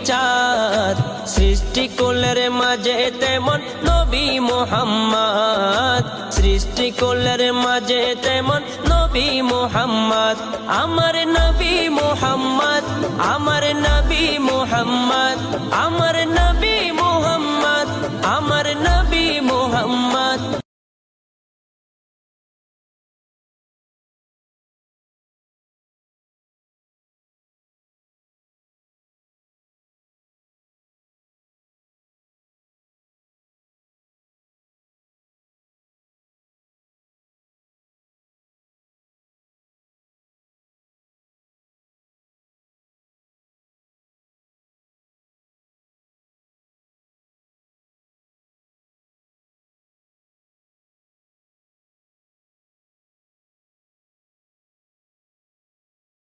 চাঁদ, সৃষ্টিকুলের মাঝে তেমন নবী মুহাম্মদ, সৃষ্টিকুলের মাঝে তেমন নবী মুহাম্মদ। আমার নবী মুহাম্মদ, আমার নবী মুহাম্মদ, আমার নবী মুহাম্মদ, আমার নবী